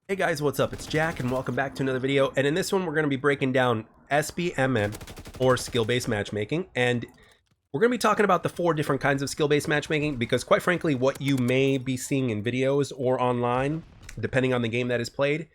Hey guys, what's up? It's Jack and welcome back to another video. And in this one, we're going to be breaking down SBMM or skill-based matchmaking. And we're going to be talking about the 4 different kinds of skill-based matchmaking because quite frankly, what you may be seeing in videos or online, depending on the game that is played,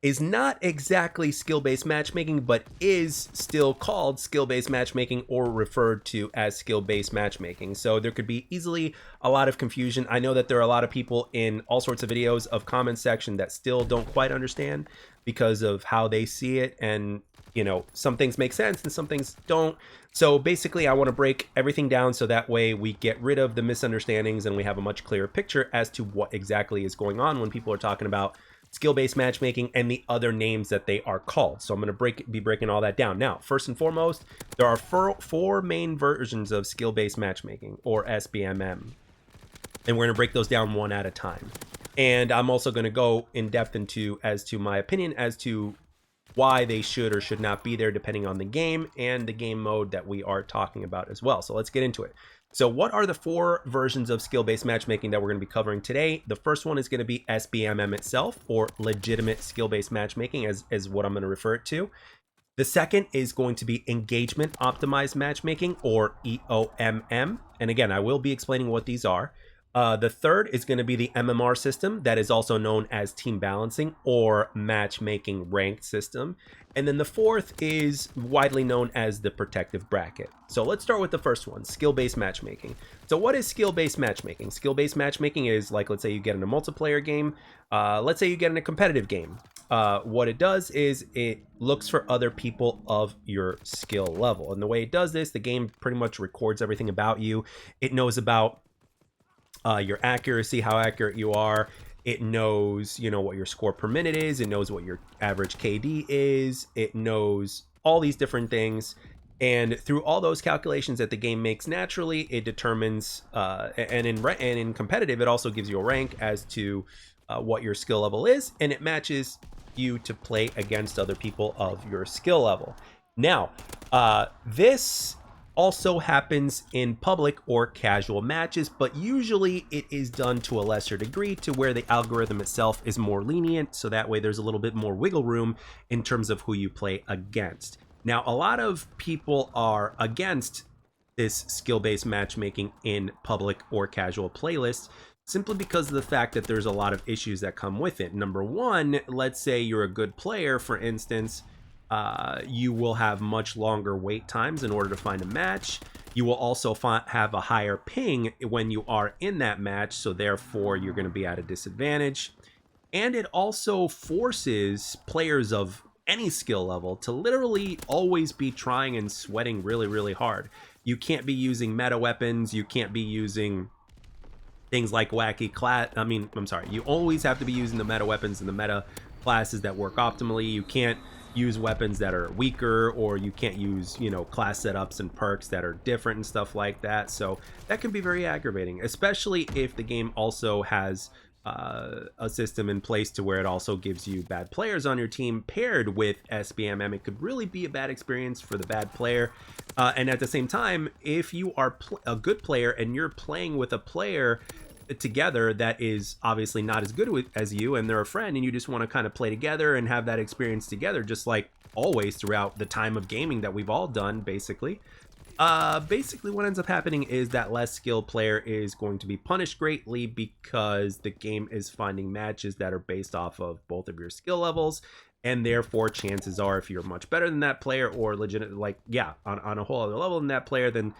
is not exactly skill-based matchmaking, but is still called skill-based matchmaking or referred to as skill-based matchmaking. So there could be easily a lot of confusion. I know that there are a lot of people in all sorts of videos of comment section that still don't quite understand because of how they see it. And, you know, some things make sense and some things don't. So basically, I want to break everything down so that way we get rid of the misunderstandings and we have a much clearer picture as to what exactly is going on when people are talking about skill-based matchmaking and the other names that they are called. So I'm going to be breaking all that down. Now, first and foremost, there are four main versions of skill-based matchmaking, or SBMM. And we're going to break those down one at a time. And I'm also going to go in depth into as to my opinion as to why they should or should not be there depending on the game and the game mode that we are talking about as well. So let's get into it. So what are the 4 versions of skill-based matchmaking that we're going to be covering today? The first one is going to be SBMM itself, or legitimate skill-based matchmaking, as what I'm going to refer it to. The second is going to be engagement optimized matchmaking, or EOMM. And again, I will be explaining what these are. The third is going to be the MMR system, that is also known as team balancing or matchmaking ranked system. And then the fourth is widely known as the protective bracket. So let's start with the first one, skill-based matchmaking. So what is skill-based matchmaking? Skill-based matchmaking is like, let's say you get in a multiplayer game. Let's say you get in a competitive game. What it does is it looks for other people of your skill level. And the way it does this, the game pretty much records everything about you. It knows about your accuracy, how accurate you are. It knows, you know, what your score per minute is. It knows what your average KD is. It knows all these different things. And through all those calculations that the game makes naturally, it determines, and in competitive, it also gives you a rank as to what your skill level is, and it matches you to play against other people of your skill level. Now, this also happens in public or casual matches, but usually it is done to a lesser degree to where the algorithm itself is more lenient, so that way there's a little bit more wiggle room in terms of who you play against. Now, a lot of people are against this skill-based matchmaking in public or casual playlists simply because of the fact that there's a lot of issues that come with it. Number one, let's say you're a good player, for instance, you will have much longer wait times in order to find a match. You will also have a higher ping when you are in that match, so therefore you're going to be at a disadvantage. And it also forces players of any skill level to literally always be trying and sweating really, really hard. You can't be using meta weapons. You can't be using things like wacky class. You always have to be using the meta weapons and the meta classes that work optimally. You can't use weapons that are weaker, or you can't use, you know, class setups and perks that are different and stuff like that. So that can be very aggravating, especially if the game also has a system in place to where it also gives you bad players on your team paired with SBMM. It could really be a bad experience for the bad player. And at the same time, if you are a good player and you're playing with a player together that is obviously not as good as you, and they're a friend, and you just want to kind of play together and have that experience together, just like always throughout the time of gaming that we've all done, basically what ends up happening is that less skilled player is going to be punished greatly because the game is finding matches that are based off of both of your skill levels, and therefore chances are, if you're much better than that player, or legit, like, yeah, on a whole other level than that player, then,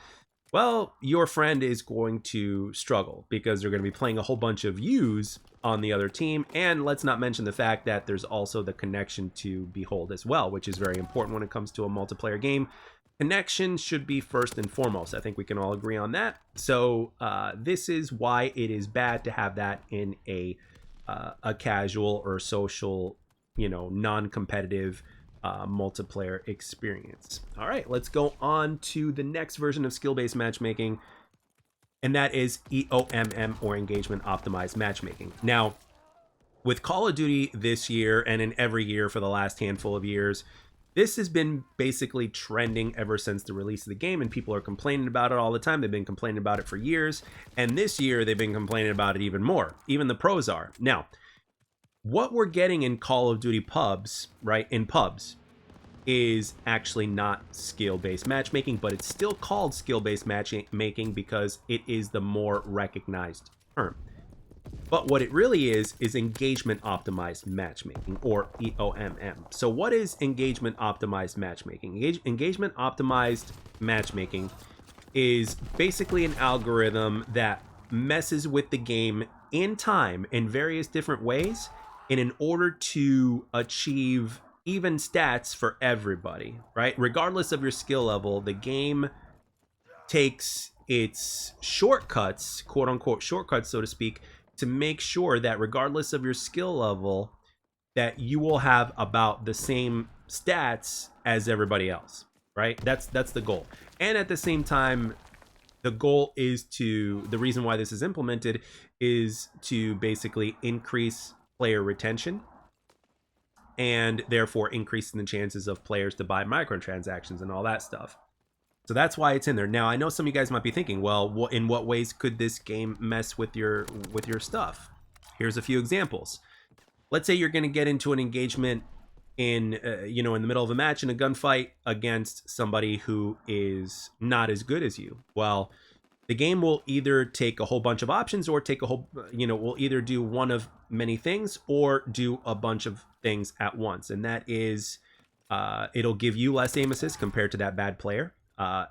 well, your friend is going to struggle because they're going to be playing a whole bunch of yous on the other team. And let's not mention the fact that there's also the connection to behold as well, which is very important when it comes to a multiplayer game. Connection should be first and foremost. I think we can all agree on that. So this is why it is bad to have that in a casual or social, you know, non-competitive multiplayer experience. All right, let's go on to the next version of skill-based matchmaking, and that is EOMM, or engagement optimized matchmaking. Now, with Call of Duty this year and in every year for the last handful of years, this has been basically trending ever since the release of the game, and people are complaining about it all the time. They've been complaining about it for years, and this year they've been complaining about it even more. Even the pros are. Now, what we're getting in Call of Duty pubs, right, in pubs, is actually not skill-based matchmaking, but it's still called skill-based matchmaking because it is the more recognized term. But what it really is engagement optimized matchmaking, or EOMM. So what is engagement optimized matchmaking? Engagement optimized matchmaking is basically an algorithm that messes with the game in time in various different ways, and in order to achieve even stats for everybody, right? Regardless of your skill level, the game takes its shortcuts, quote unquote shortcuts, so to speak, to make sure that regardless of your skill level, that you will have about the same stats as everybody else, right? That's the goal. And at the same time, the goal is the reason why this is implemented is to basically increase player retention, and therefore increasing the chances of players to buy microtransactions and all that stuff. So that's why it's in there. Now, I know some of you guys might be thinking, well, in what ways could this game mess with your stuff? Here's a few examples. Let's say you're going to get into an engagement in in the middle of a match, in a gunfight against somebody who is not as good as you. Well, the game will either take a whole bunch of options, or take a whole, will either do one of many things or do a bunch of things at once. And that is, it'll give you less aim assist compared to that bad player.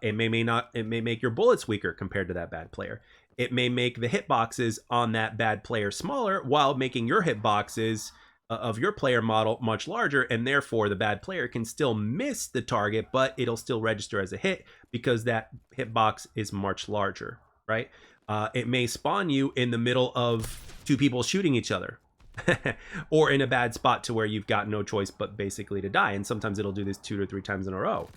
It may make your bullets weaker compared to that bad player. It may make the hitboxes on that bad player smaller, while making your hitboxes of your player model much larger, and therefore the bad player can still miss the target, but it'll still register as a hit because that hitbox is much larger, right? It may spawn you in the middle of two people shooting each other, or in a bad spot to where you've got no choice but basically to die. And sometimes it'll do this 2 to 3 times in a row.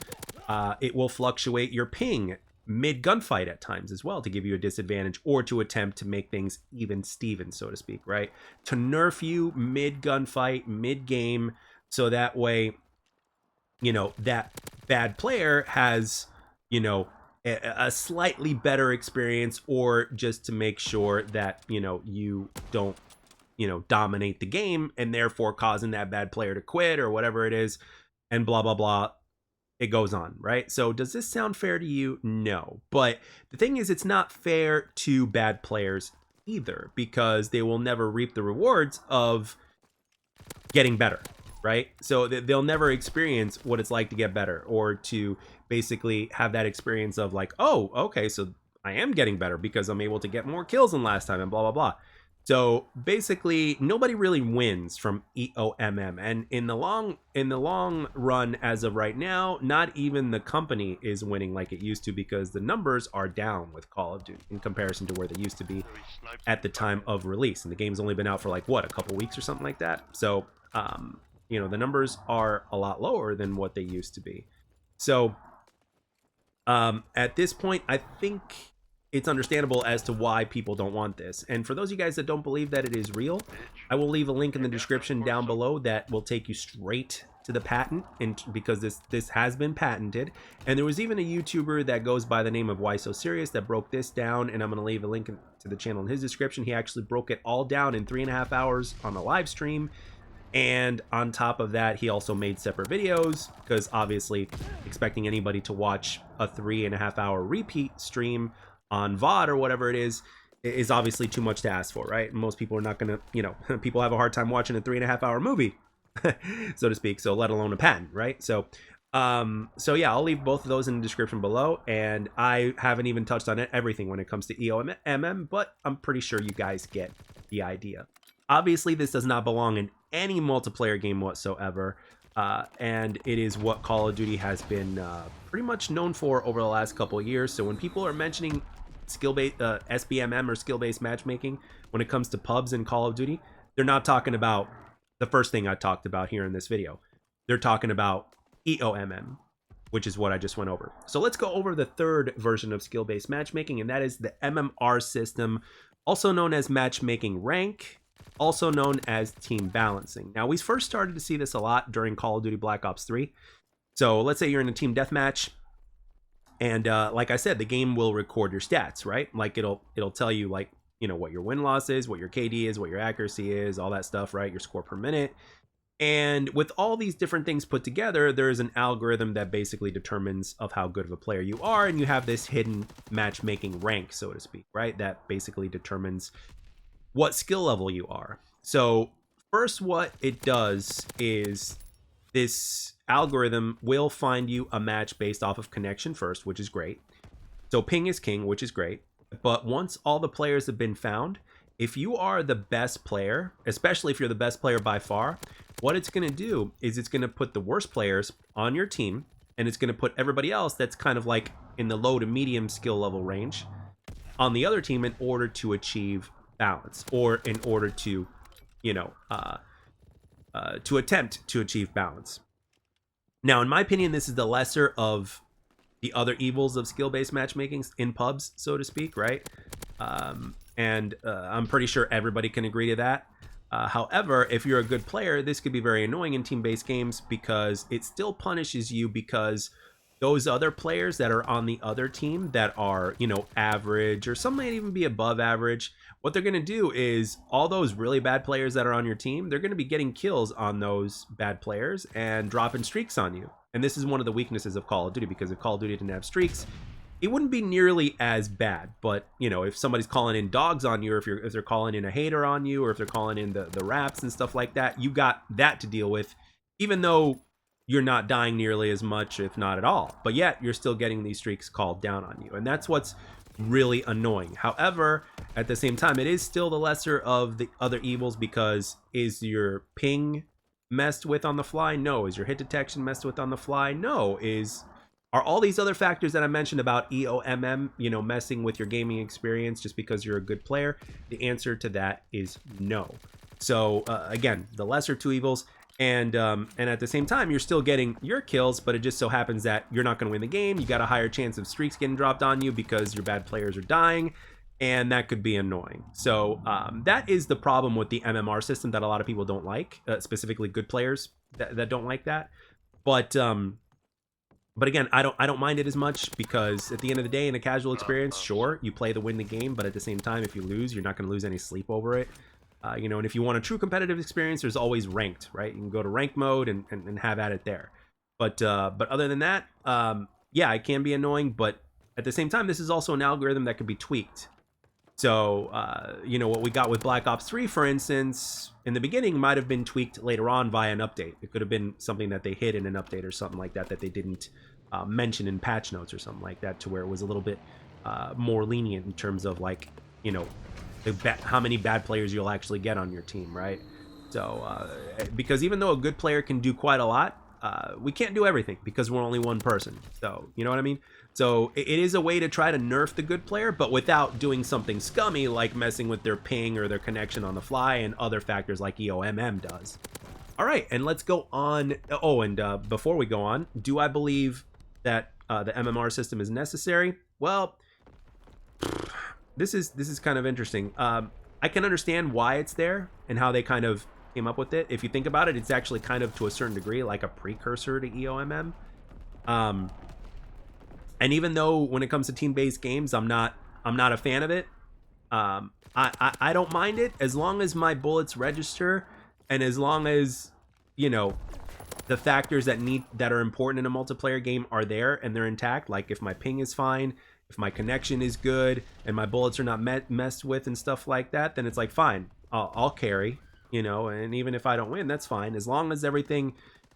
It will fluctuate your ping mid gunfight at times as well, to give you a disadvantage, or to attempt to make things even Steven, so to speak, right? To nerf you mid gunfight, mid game, so that way, that bad player has, a slightly better experience, or just to make sure that, you don't, dominate the game, and therefore causing that bad player to quit or whatever it is, and blah, blah, blah. It goes on, right? So does this sound fair to you? No. But the thing is, it's not fair to bad players either, because they will never reap the rewards of getting better, right? So they'll never experience what it's like to get better, or to basically have that experience of like, oh, okay, so I am getting better because I'm able to get more kills than last time, and blah, blah, blah. So basically, nobody really wins from EOMM, and in the long run, as of right now, not even the company is winning like it used to, because the numbers are down with Call of Duty in comparison to where they used to be at the time of release. And the game's only been out for like what, a couple weeks or something like that. So the numbers are a lot lower than what they used to be. So at this point, I think it's understandable as to why people don't want this. And for those of you guys that don't believe that it is real, I will leave a link in the description down below that will take you straight to the patent, and because this has been patented. And there was even a YouTuber that goes by the name of Why So Serious that broke this down, and I'm going to leave a link to the channel in his description. He actually broke it all down in 3.5 hours on a live stream. And on top of that, he also made separate videos, because obviously expecting anybody to watch a 3.5 hour repeat stream on VOD or whatever it is obviously too much to ask for, right? Most people are not gonna, people have a hard time watching a 3.5 hour movie, so to speak, so let alone a patent, right? So yeah, I'll leave both of those in the description below, and I haven't even touched on everything when it comes to EOMM, but I'm pretty sure you guys get the idea. Obviously, this does not belong in any multiplayer game whatsoever. And it is what Call of Duty has been pretty much known for over the last couple of years. So when people are mentioning skill-based SBMM or skill-based matchmaking when it comes to pubs in Call of Duty, they're not talking about the first thing I talked about here in this video. They're talking about EOMM, which is what I just went over. So let's go over the third version of skill-based matchmaking, and that is the MMR system, also known as matchmaking rank, also known as team balancing. Now, we first started to see this a lot during Call of Duty Black Ops 3. So let's say you're in a team deathmatch, and like I said, the game will record your stats, right? Like it'll tell you like you know, what your win-loss is, what your KD is, what your accuracy is, all that stuff, right? Your score per minute. And with all these different things put together, there's an algorithm that basically determines of how good of a player you are, and you have this hidden matchmaking rank, so to speak, right? That basically determines what skill level you are. So first, what it does is this algorithm will find you a match based off of connection first, which is great. So ping is king, which is great. But once all the players have been found, if you are the best player, especially if you're the best player by far, what it's going to do is it's going to put the worst players on your team, and it's going to put everybody else that's kind of like in the low to medium skill level range on the other team in order to achieve balance, or in order to, you know, to attempt to achieve balance. Now, in my opinion, this is the lesser of the other evils of skill-based matchmaking in pubs, so to speak, right? And I'm pretty sure everybody can agree to that. However, if you're a good player, this could be very annoying in team-based games because it still punishes you, because those other players that are on the other team that are, you know, average, or some might even be above average, what they're going to do is all those really bad players that are on your team, they're going to be getting kills on those bad players and dropping streaks on you. And this is one of the weaknesses of Call of Duty, because if Call of Duty didn't have streaks, it wouldn't be nearly as bad. But, you know, if somebody's calling in dogs on you, or if they're calling in a hater on you, or if they're calling in the raps and stuff like that, you got that to deal with, even though you're not dying nearly as much, if not at all. But yet you're still getting these streaks called down on you. And that's what's really annoying. However, at the same time, it is still the lesser of the other evils, because is your ping messed with on the fly? No. Is your hit detection messed with on the fly? No. Are all these other factors that I mentioned about EOMM, you know, messing with your gaming experience just because you're a good player? The answer to that is no. So again, the lesser two evils, and at the same time, you're still getting your kills, but it just so happens that you're not going to win the game. You got a higher chance of streaks getting dropped on you because your bad players are dying, and that could be annoying. So that is the problem with the MMR system that a lot of people don't like, specifically good players that don't like that. But again, I don't mind it as much, because at the end of the day, in a casual experience, sure, you play to win the game, but at the same time, if you lose, you're not going to lose any sleep over it. You know, and if you want a true competitive experience, there's always ranked, right? You can go to rank mode and have at it there. But other than that, yeah, it can be annoying, but at the same time, this is also an algorithm that could be tweaked. So, you know, what we got with Black Ops 3, for instance, in the beginning might have been tweaked later on via an update. It could have been something that they hid in an update or something like that they didn't mention in patch notes or something like that, to where it was a little bit more lenient in terms of, like, you know, how many bad players you'll actually get on your team, right? So, because even though a good player can do quite a lot, we can't do everything because we're only one person. So, you know what I mean? So it is a way to try to nerf the good player, but without doing something scummy like messing with their ping or their connection on the fly and other factors like EOMM does. All right, and let's go on. Oh, and before we go on, do I believe that the MMR system is necessary? Well, this is kind of interesting. I can understand why it's there and how they kind of came up with it. If you think about it, it's actually kind of, to a certain degree, like a precursor to EOMM. And even though when it comes to team-based games, I'm not a fan of it. I don't mind it as long as my bullets register, and as long as, you know, the factors that are important in a multiplayer game are there and they're intact. Like if my ping is fine, if my connection is good, and my bullets are not messed with and stuff like that, then it's like, fine, I'll carry, you know. And even if I don't win, that's fine, as long as everything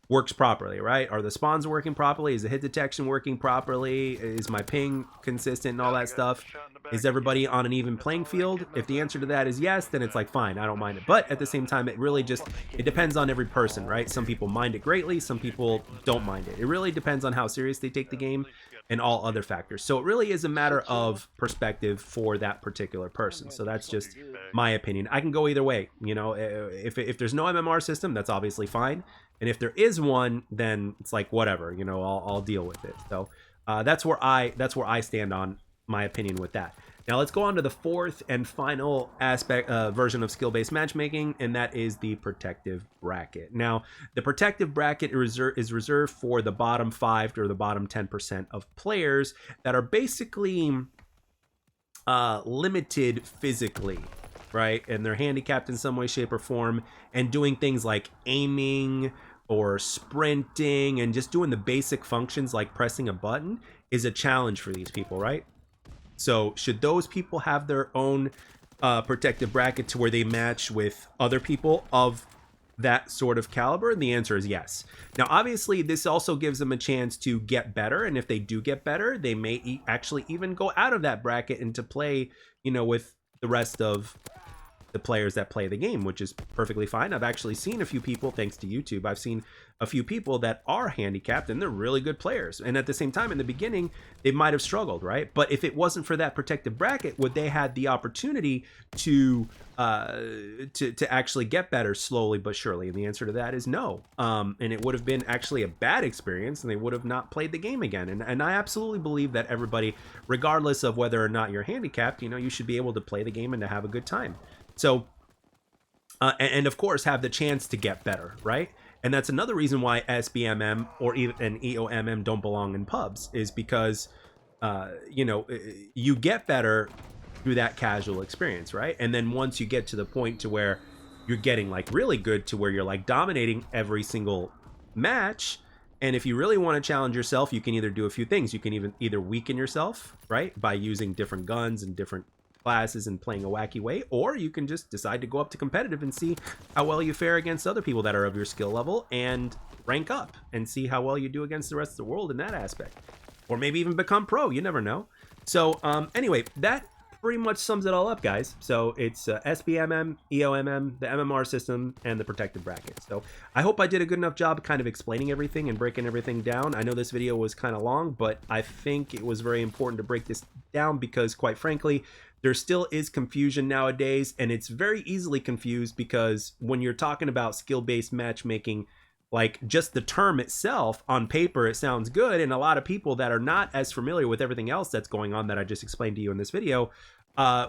works properly, right? Are the spawns working properly? Is the hit detection working properly? Is my ping consistent and all that stuff? Is everybody on an even playing field? If the answer to that is yes, then it's like, fine, I don't mind it. But at the same time, it really just, it depends on every person, right? Some people mind it greatly, some people don't mind it. It really depends on how serious they take the game and all other factors. So it really is a matter of perspective for that particular person. So that's just my opinion. I can go either way, you know. If there's no MMR system, that's obviously fine. And if there is one, then it's like, whatever, you know, I'll deal with it. So that's where I stand on my opinion with that. Now let's go on to the fourth and final aspect version of skill-based matchmaking, and that is the protective bracket. Now, the protective bracket is reserved for the bottom 5 or the bottom 10% of players that are basically limited physically, right? And they're handicapped in some way, shape, or form, and doing things like aiming or sprinting and just doing the basic functions like pressing a button is a challenge for these people, right? So should those people have their own protective bracket to where they match with other people of that sort of caliber? And the answer is yes. Now, obviously, this also gives them a chance to get better. And if they do get better, they may actually even go out of that bracket and to play, with the rest of the players that play the game, which is perfectly fine. I've actually seen a few people, thanks to YouTube, I've seen a few people that are handicapped and they're really good players. And at the same time, in the beginning, they might have struggled, right? But if it wasn't for that protective bracket, would they had the opportunity to actually get better slowly but surely? And the answer to that is no. And it would have been actually a bad experience and they would have not played the game again. And I absolutely believe that everybody, regardless of whether or not you're handicapped, you should be able to play the game and to have a good time. So, and of course, have the chance to get better, right? And that's another reason why SBMM or even an EOMM don't belong in pubs, is because, you get better through that casual experience, right? And then once you get to the point to where you're getting like really good, to where you're like dominating every single match. And if you really want to challenge yourself, you can either do a few things. You can either weaken yourself, right, by using different guns and different classes and playing a wacky way, or you can just decide to go up to competitive and see how well you fare against other people that are of your skill level and rank up and see how well you do against the rest of the world in that aspect, or maybe even become pro. You never know. So anyway, that pretty much sums it all up, guys. So it's SBMM, EOMM, the MMR system, and the protected bracket. So I hope I did a good enough job kind of explaining everything and breaking everything down. I know this video was kind of long, but I think it was very important to break this down because, quite frankly, there still is confusion nowadays, and it's very easily confused because when you're talking about skill-based matchmaking, like just the term itself on paper, it sounds good, and a lot of people that are not as familiar with everything else that's going on that I just explained to you in this video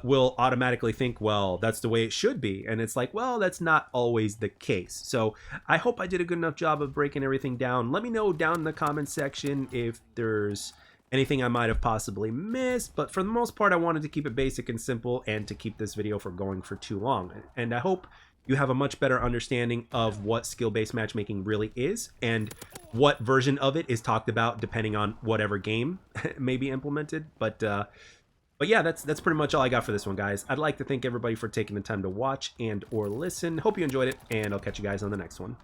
will automatically think, well, that's the way it should be. And it's like, well, that's not always the case. So I hope I did a good enough job of breaking everything down. Let me know down in the comments section if there's anything I might have possibly missed, but for the most part, I wanted to keep it basic and simple and to keep this video from going for too long. And I hope you have a much better understanding of what skill-based matchmaking really is and what version of it is talked about depending on whatever game may be implemented. But yeah, that's pretty much all I got for this one, guys. I'd like to thank everybody for taking the time to watch and or listen. Hope you enjoyed it, and I'll catch you guys on the next one.